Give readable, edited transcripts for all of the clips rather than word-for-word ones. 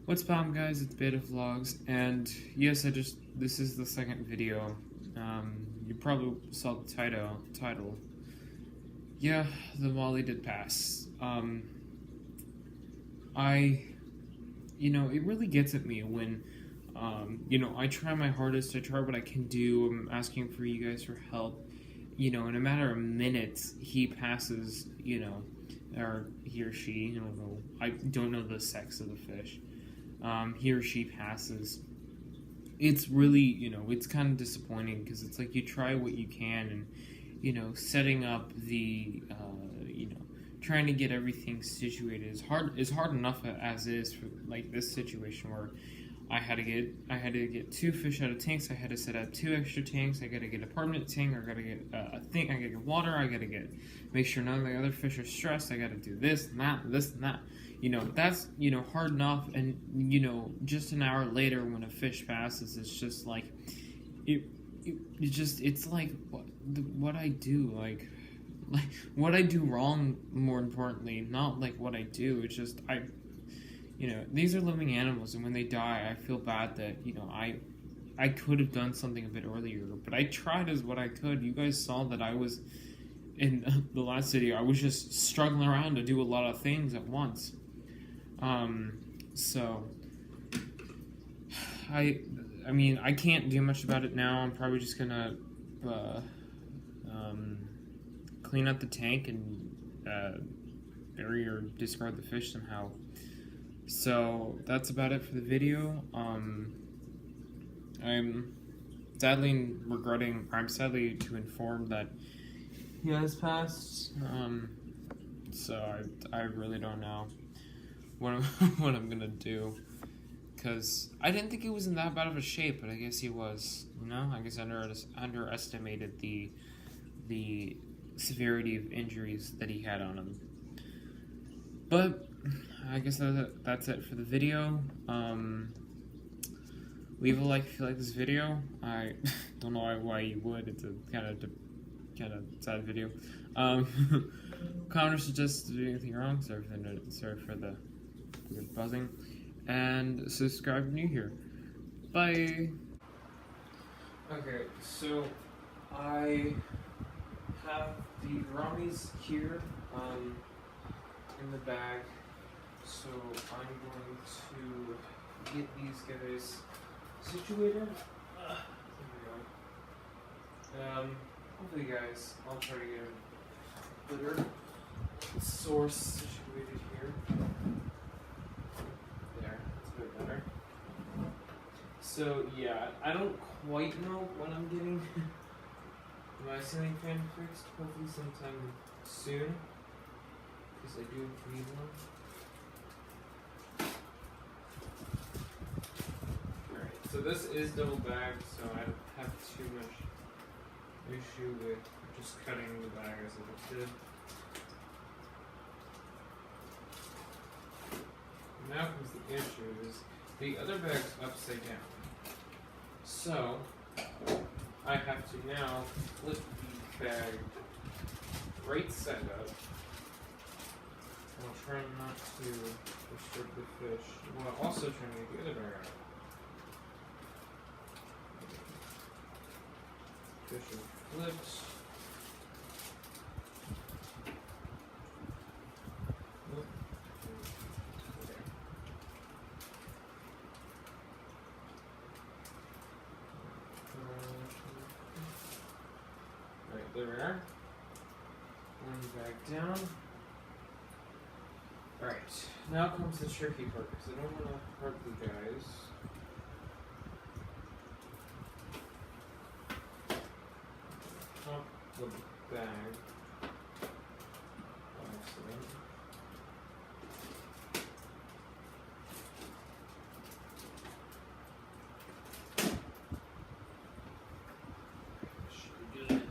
What's poppin', guys? It's Beta Vlogs, and yes, this is the second video. You probably saw the title. Yeah, the Molly did pass. It really gets at me when, I try my hardest, I try what I can do, I'm asking for you guys for help, in a matter of minutes, he passes, or he or she, I don't know the sex of the fish. He or she passes. It's really, it's kind of disappointing because it's like you try what you can and, setting up the, trying to get everything situated is hard enough as is for like this situation where I had to get two fish out of tanks. I had to set up two extra tanks. I got to get a permanent tank. I got to get a thing. I got to get water. I got to make sure none of the other fish are stressed. I got to do this and that, this and that. That's hard enough. And just an hour later, when a fish passes, it's just like it's like what I do like what I do wrong. More importantly, not like what I do. It's just these are living animals, and when they die, I feel bad that I could have done something a bit earlier, but I tried as what I could. You guys saw that I was in the last video. I was just struggling around to do a lot of things at once. So I mean, I can't do much about it now. I'm probably just gonna clean up the tank and bury or discard the fish somehow. So that's about it for the video. I'm sadly to inform that he has passed. So I really don't know what what I'm gonna do, because I didn't think he was in that bad of a shape, but I guess he was. I guess I underestimated the severity of injuries that he had on him. But I guess that's it for the video. Leave a like if you like this video. I don't know why you would. It's a kind of sad video. Comment or suggest to do anything wrong. Sorry for the weird buzzing. And subscribe if you're new here. Bye. Okay, so I have the Ramis here in the bag. So I'm going to get these guys situated. There we go. Hopefully, guys, I'll try to get a better source situated here. There, that's a bit better. So yeah, I don't quite know when I'm getting my ceiling fan fixed. Hopefully sometime soon, because I do need one. So this is double bagged, so I don't have too much issue with just cutting the bag as I did. Now comes the issue is the other bag's upside down. So I have to now flip the bag right side up. While trying not to disturb the fish, while also trying to get the other bag out. Fish are flipped. Oh. Okay. Right, there we are. One back down. Alright, now comes the tricky part, because I don't want to hurt the guys. The bag. Excellent. Should be good.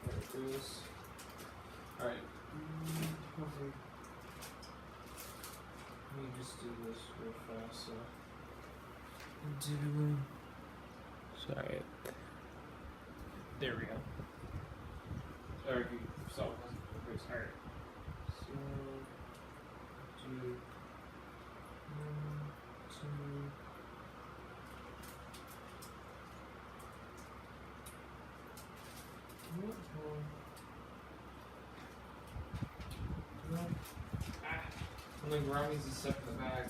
There it goes. Alright. Hopefully. Let me just do this real fast. Sorry. There we go. Sorry if you saw it. Alright. So 2, 1, 2. And the Grammys is stuck in the bag.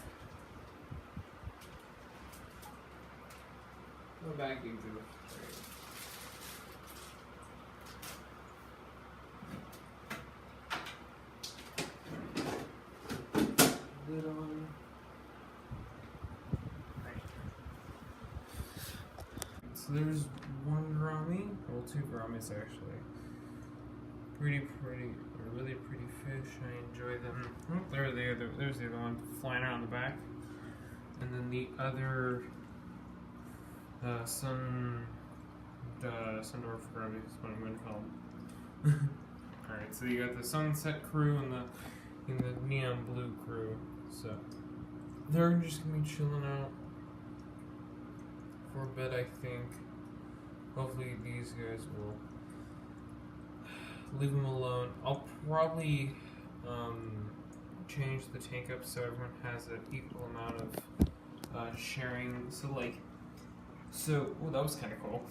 The bag you do. Lid on. So there's one Grammy, well, 2 Grammys actually. Really pretty fish. I enjoy them. Oh, there's the other one flying around the back, and then the other Sundorf Grammy is what I'm going to call them. All right, so you got the Sunset crew and the neon blue crew. So they're just gonna be chilling out for a bit, I think. Hopefully these guys will leave them alone. I'll probably change the tank up so everyone has an equal amount of sharing. So that was kind of cool.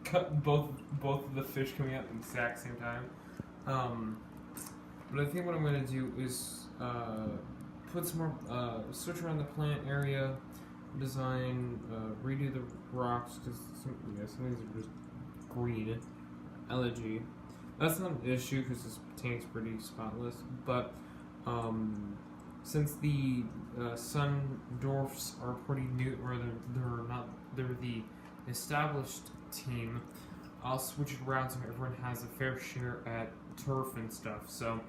Cut both of the fish coming out at the exact same time. But I think what I'm going to do is put some more, switch around the plant area, design, redo the rocks, because some things are just green, algae. That's not an issue because this tank's pretty spotless, but since the Sundorfs are pretty new, or they're the established team, I'll switch it around so everyone has a fair share at turf and stuff, so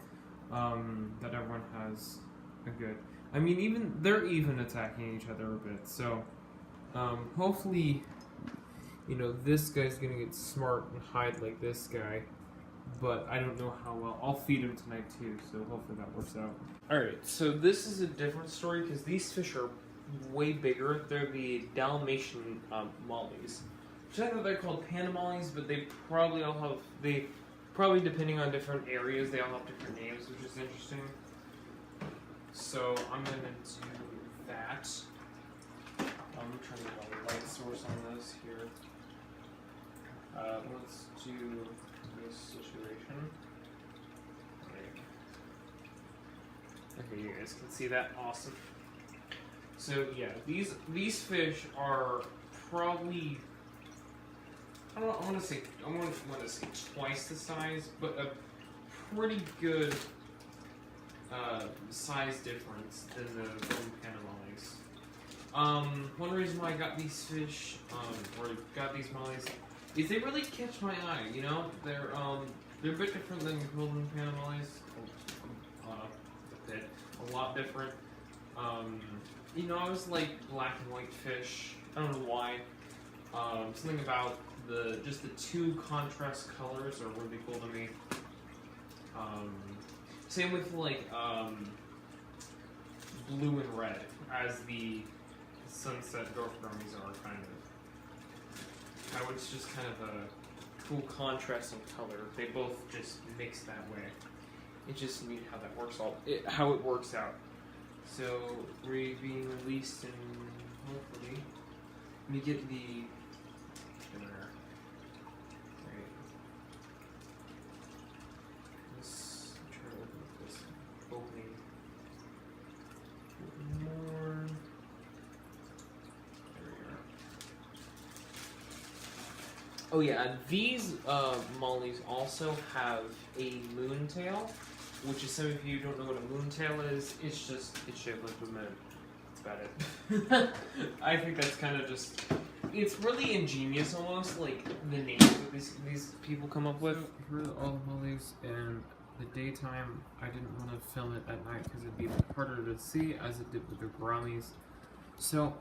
that everyone has a good. I mean, they're even attacking each other a bit, so hopefully, this guy's gonna get smart and hide like this guy, but I don't know how well. I'll feed him tonight too, so hopefully that works out. Alright, so this is a different story because these fish are way bigger. They're the Dalmatian mollies. Which I know they're called panda mollies, but they probably all have, depending on different areas, they all have different names, which is interesting. So I'm going to do that. I'm trying to get a light source on this here. Let's do this situation. Okay, you guys can see that. Awesome. So yeah, these fish are probably, I want to say twice the size, but a pretty good size difference than the golden panda mollies. One reason why I got these fish, or got these mollies, is they really catch my eye. They're a bit different than golden panda mollies. A lot different. I was like black and white fish. I don't know why. Something about the 2 contrast colors are really cool to me. Same with blue and red, as the Sunset Dwarf Grammies are kind of. How it's just kind of a cool contrast in color. They both just mix that way. It's just neat how that works how it works out. So we're being released in, hopefully, let me get the spinner. Right. Let's try to open this opening more. There we are. Oh yeah, these mollies also have a moon tail. Which is, some of you don't know what a moontail is. It's shaped like a moon. That's about it. I think that's kind of it's really ingenious almost, like the names that these people come up with. So here are all the mollies. In the daytime, I didn't want to film it at night because it'd be harder to see, as it did with the Grammies. So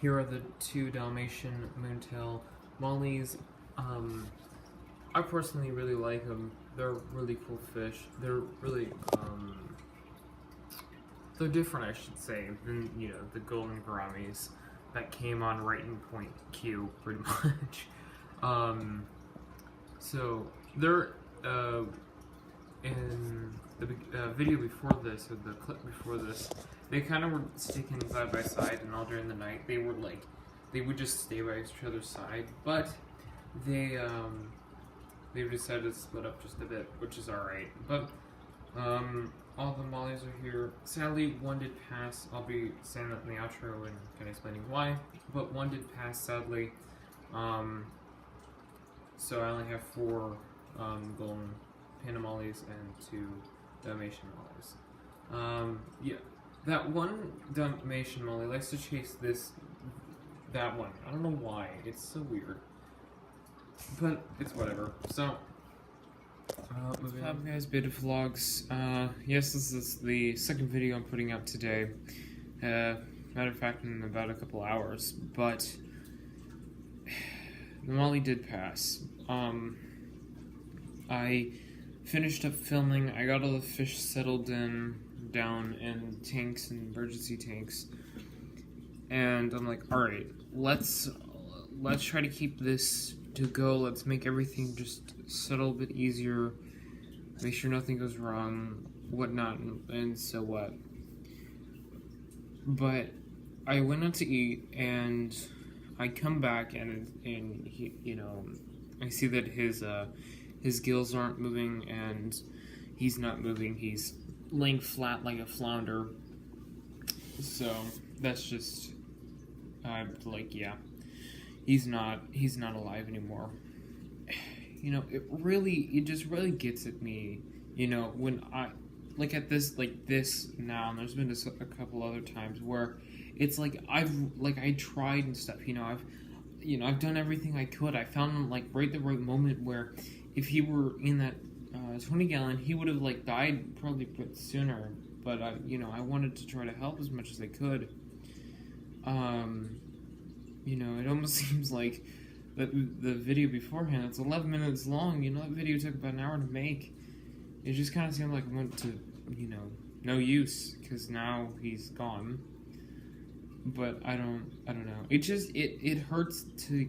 here are the 2 Dalmatian moontail mollies. I personally really like them. They're really cool fish. They're really, they're different, I should say, than, the golden Grammies that came on right in point Q, pretty much. So they're, the video before this, or the clip before this, they kind of were sticking side by side, and all during the night they were like, they would just stay by each other's side, but they decided to split up just a bit, which is alright. But all the mollies are here. Sadly, one did pass. I'll be saying that in the outro and kind of explaining why, but one did pass, sadly. So I only have 4 golden panda mollies and 2 Dalmatian mollies. Yeah, that one Dalmatian molly likes to chase that one. I don't know why. It's so weird. But it's whatever. So, moving on. Guys, beta vlogs. Yes, this is the second video I'm putting out today. Matter of fact, in about a couple hours. But the molly did pass. I finished up filming. I got all the fish settled down in tanks and emergency tanks, and I'm like, all right, let's try to keep this to go. Let's make everything just settle a bit easier. Make sure nothing goes wrong, whatnot, and so what. But I went out to eat, and I come back, and he, I see that his gills aren't moving, and he's not moving. He's laying flat like a flounder. So that's just, like, yeah, he's not alive anymore. It just really gets at me. When I look at this like this now, and there's been a couple other times where it's like I tried and stuff. I've done everything I could. I found him like right the right moment where if he were in that 20 gallon, he would have like died probably a bit sooner. But I wanted to try to help as much as I could. It almost seems like the video beforehand, it's 11 minutes long. That video took about an hour to make. It just kind of seemed like it went to, no use, because now he's gone. But I don't know. It just, it hurts to,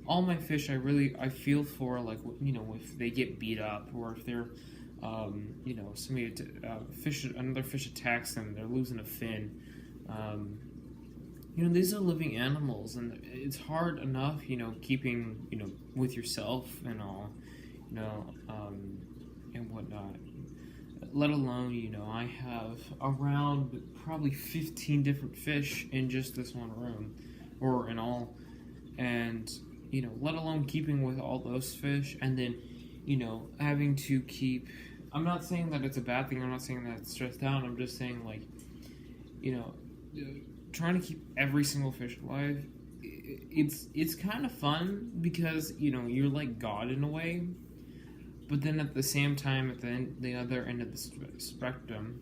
all my fish, I feel for, like, if they get beat up, or if they're, another fish attacks them, they're losing a fin. These are living animals, and it's hard enough, keeping, with yourself and all, and whatnot. Let alone, I have around probably 15 different fish in just this one room, or in all, and, let alone keeping with all those fish, and then, having to keep, I'm not saying that it's a bad thing, I'm not saying that it's stressed out, I'm just saying, like, trying to keep every single fish alive, it's kind of fun, because, you're like God in a way, but then at the same time, at the other end of the spectrum,